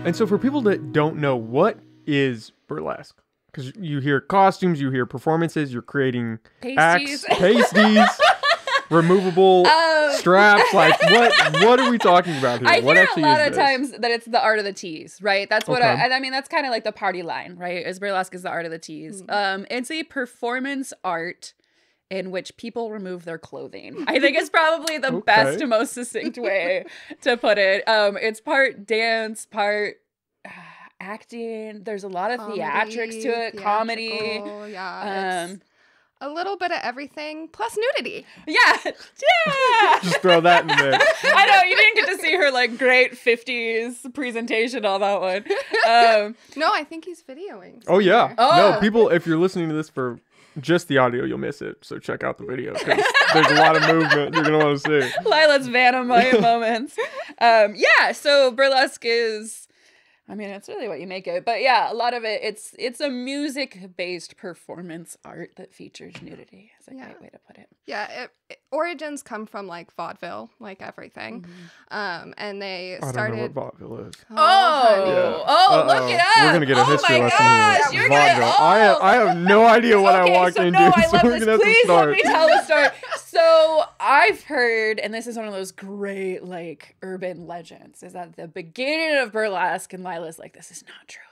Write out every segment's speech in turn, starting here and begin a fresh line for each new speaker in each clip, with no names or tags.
And so for people that don't know, what is burlesque? Because you hear costumes, you hear performances, you're creating
Pasties.
acts, pasties, removable straps. Like, what are we talking about here?
I
What
hear
actually
a lot
is
of
this?
times that it's the art of the tease, right? That's what
Okay.
I mean, that's kind of like the party line, right? Is burlesque is the art of the tease. It's a performance art in which people remove their clothing. I think it's probably the best and most succinct way to put it. It's part dance, part acting. There's a lot of theatrics to it, comedy.
Yeah, it's a little bit of everything, plus nudity.
Yeah.
Just throw that in there.
I know, you didn't get to see her like great 50s presentation on that one.
No, I think he's videoing.
Oh, yeah.
Oh.
No, people, if you're listening to this for just the audio, you'll miss it. So check out the video because there's a lot of movement you're going to want to see.
Lila's Vanamaya moments. Yeah, so burlesque is, I mean, it's really what you make it. But yeah, a lot of it, it's a music-based performance art that features nudity. Is a great way to put it.
Yeah, origins come from like vaudeville, like everything. And they started.
I don't know what vaudeville is.
Look it up.
We're going to get a history lesson
gosh,
here.
you're
Vaudeville.
gonna,
I have no idea what I walked into.
No, I
so
love
we're
this.
gonna have to
Please let
start.
me tell the story. So I've heard, and this is one of those great like urban legends, is that the beginning of burlesque, and Lila's like, this is not true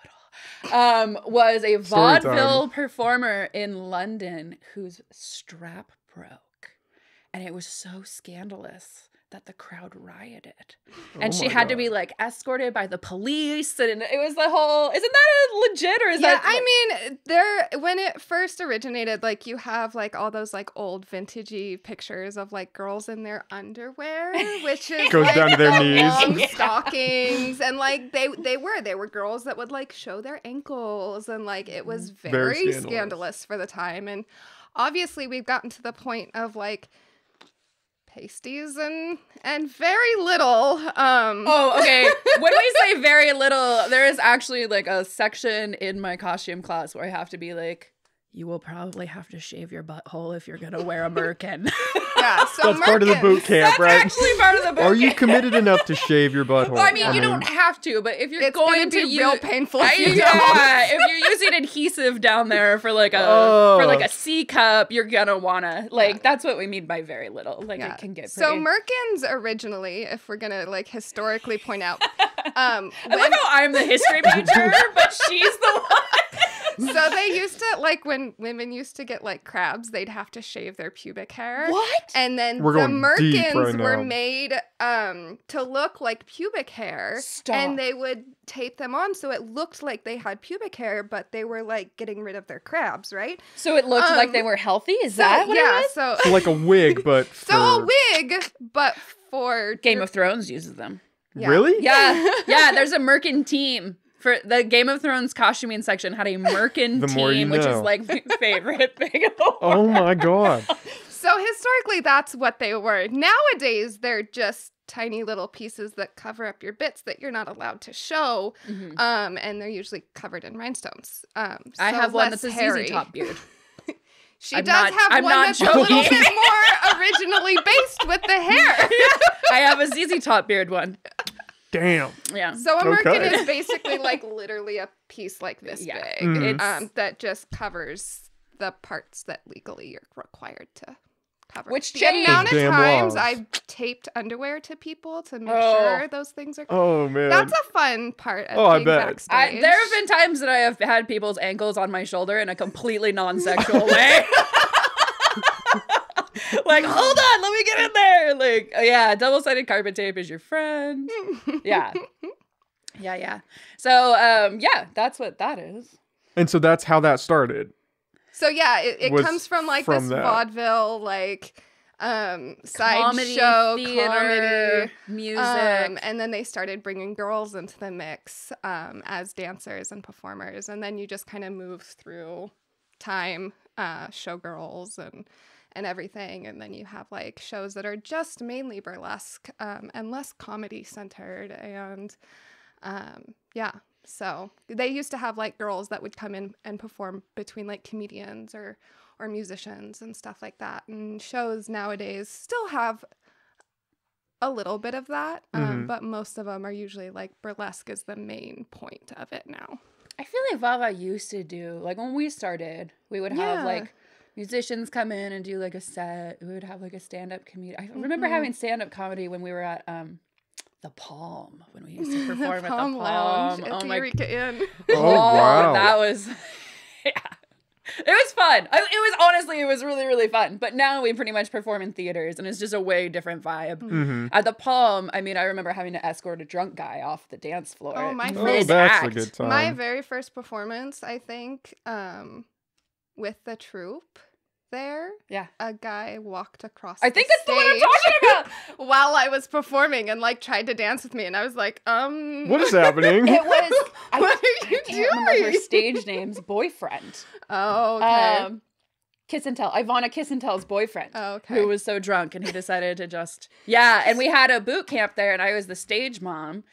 at all, was a vaudeville performer in London whose strap broke. And it was so scandalous that the crowd rioted. And she had to be like escorted by the police. And it was the whole, isn't that legit or is that?
I mean, when it first originated, like you have like all those like old vintagey pictures of like girls in their underwear, which is
goes
like,
down to their
the
knees.
long stockings. And like they were girls that would like show their ankles. And like it was very scandalous for the time. And obviously we've gotten to the point of like pasties and very little.
Okay. When we say very little, there is actually like a section in my costume class where I have to be like, you will probably have to shave your butthole if you're gonna wear a merkin.
Yeah, so
that's part of the boot camp, right?
That's actually part of the boot
Are you
camp.
committed enough to shave your butthole?
Well, I mean, you don't have to, but if you're
it's
going
to be real painful. If you
if you're using adhesive down there for like a C cup, you're gonna wanna that's what we mean by very little. Like it can get pretty.
So Merkins originally, if we're gonna like historically point out,
I love how I'm the history major, but she's the one.
So they used to, like, when women used to get, like, crabs, they'd have to shave their pubic hair.
What?
And then
We're
the
going deep
Merkins
right
were
now.
made to look like pubic hair.
Stop.
And they would tape them on so it looked like they had pubic hair, but they were, like, getting rid of their crabs, right?
So it looked like they were healthy? Is that what it is?
So
So like a wig, but for...
So a wig, but for...
Game of Thrones uses them.
Yeah.
Really?
Yeah. Yeah, there's a Merkin team. For the Game of Thrones costuming section had a Merkin
The more you
team, which
know.
is like my favorite thing in the world.
Oh my god.
So historically, that's what they were. Nowadays, they're just tiny little pieces that cover up your bits that you're not allowed to show. And they're usually covered in rhinestones.
I have one that's a ZZ Top beard.
She does have
I'm
one
not
that's
joking.
a little bit more originally based with the hair.
I have a ZZ Top beard one.
Damn.
Yeah.
So a merkin
Okay.
is basically like literally a piece like this big.
Mm.
That just covers the parts that legally you're required to cover.
Which
the
changed.
amount of
Damn
times
laws.
I've taped underwear to people to make sure those things are covered.
Oh man.
That's a fun part of
Oh, I
being
bet.
backstage.
There have been times that I have had people's ankles on my shoulder in a completely non-sexual way. Like, hold on, let me get in there. Like, yeah, double-sided carpet tape is your friend. Yeah. Yeah. So, yeah, that's what that is.
And so that's how that started.
So yeah, it
Was
comes from like
from
this
that.
vaudeville like
Comedy,
sideshow
theater,
comedy
music.
and then they started bringing girls into the mix as dancers and performers, and then you just kind of move through time, Showgirls and everything, and then you have like shows that are just mainly burlesque and less comedy centered, and yeah. So they used to have like girls that would come in and perform between like comedians or musicians and stuff like that. And shows nowadays still have a little bit of that, but most of them are usually like burlesque is the main point of it now.
I feel like Vava used to do, like when we started, we would have like musicians come in and do like a set. We would have like a stand-up comedy. I remember having stand-up comedy when we were at the Palm, when we used to perform at the Palm.
Lounge at the Eureka Inn.
Oh, wow.
That was, yeah. It was fun. It was really, really fun. But now we pretty much perform in theaters, and it's just a way different vibe. At the Palm, I mean, I remember having to escort a drunk guy off the dance floor.
Oh,
that's a good time.
My very first performance, I think, with the troupe there, a guy walked across
I think that's the one I'm talking about!
while I was performing and like tried to dance with me, and I was like,
what is happening?
It was
what are you doing?
I remember her stage name's boyfriend.
Oh, okay.
Kiss and Tell, Ivana Kiss and Tell's boyfriend,
okay.
who was so drunk and he decided to just and we had a boot camp there, and I was the stage mom,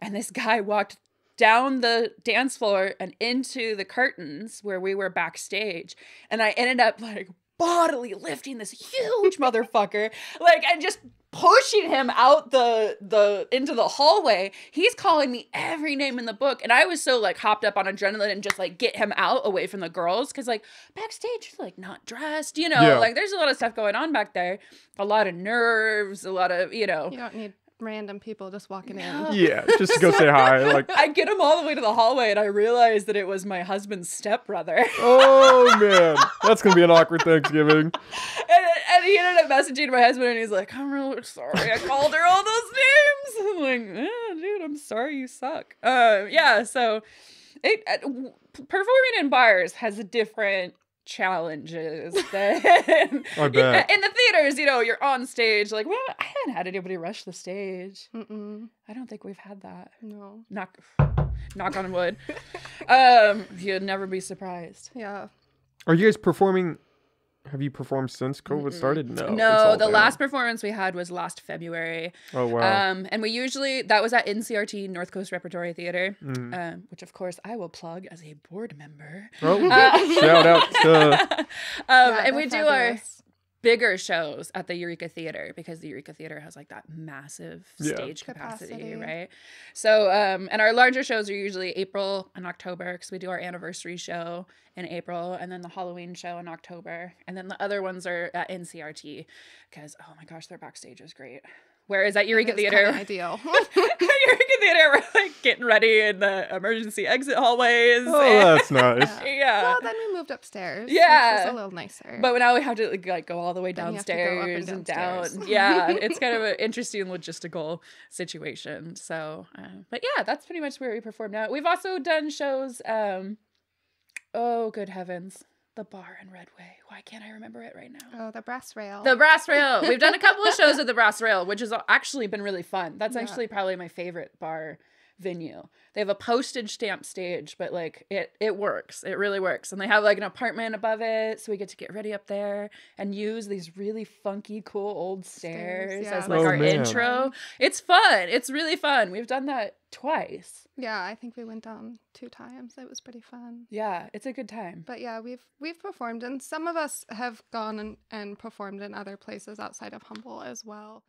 and this guy walked down the dance floor and into the curtains where we were backstage, and I ended up like bodily lifting this huge motherfucker, like, and just pushing him out the into the hallway. He's calling me every name in the book, and I was so like hopped up on adrenaline and just like get him out away from the girls, because like backstage you're like not dressed, you know, like there's a lot of stuff going on back there, a lot of nerves, a lot of, you know.
You don't need random people just walking in.
Yeah, just to go say hi. Like,
I get him all the way to the hallway, and I realized that it was my husband's stepbrother.
oh man, that's gonna be an awkward Thanksgiving.
And he ended up messaging my husband, and he's like, "I'm really sorry. I called her all those names." I'm like, dude, I'm sorry. You suck. So performing in bars has a different challenges than
I bet.
in the theaters. You know, you're on stage. Like, well, I haven't had anybody rush the stage. I don't think we've had that.
No.
Knock on wood. You'd never be surprised.
Yeah.
Are you guys performing? Have you performed since COVID started? No.
No, the last performance we had was last February.
Oh, wow.
And we usually, that was at NCRT, North Coast Repertory Theater, which of course I will plug as a board member.
Oh, shout out to...
and we do our bigger shows at the Eureka Theater, because the Eureka Theater has like that massive stage capacity, right? So, and our larger shows are usually April and October, because we do our anniversary show in April, and then the Halloween show in October, and then the other ones are at NCRT, because oh my gosh, their backstage is great. Whereas at Eureka Theater,
ideal.
Eureka Theater, we're like getting ready in the emergency exit hallways.
Oh, that's nice.
Yeah.
Well, then we moved upstairs.
Yeah.
Which was a little nicer.
But now we have to like go all the way downstairs and down. Yeah. It's kind of an interesting logistical situation. So, but yeah, that's pretty much where we perform now. We've also done shows. Oh, good heavens. The bar in Redway. Why can't I remember it right now?
Oh, the Brass Rail.
The Brass Rail. We've done a couple of shows at the Brass Rail, which has actually been really fun. That's actually probably my favorite bar venue. They have a postage stamp stage, but like it works. It really works. And they have like an apartment above it, so we get to get ready up there and use these really funky, cool old stairs as like our intro. It's fun. It's really fun. We've done that twice.
Yeah, I think we went down 2 times. It was pretty fun.
Yeah, it's a good time.
But yeah, we've performed, and some of us have gone and performed in other places outside of Humble as well.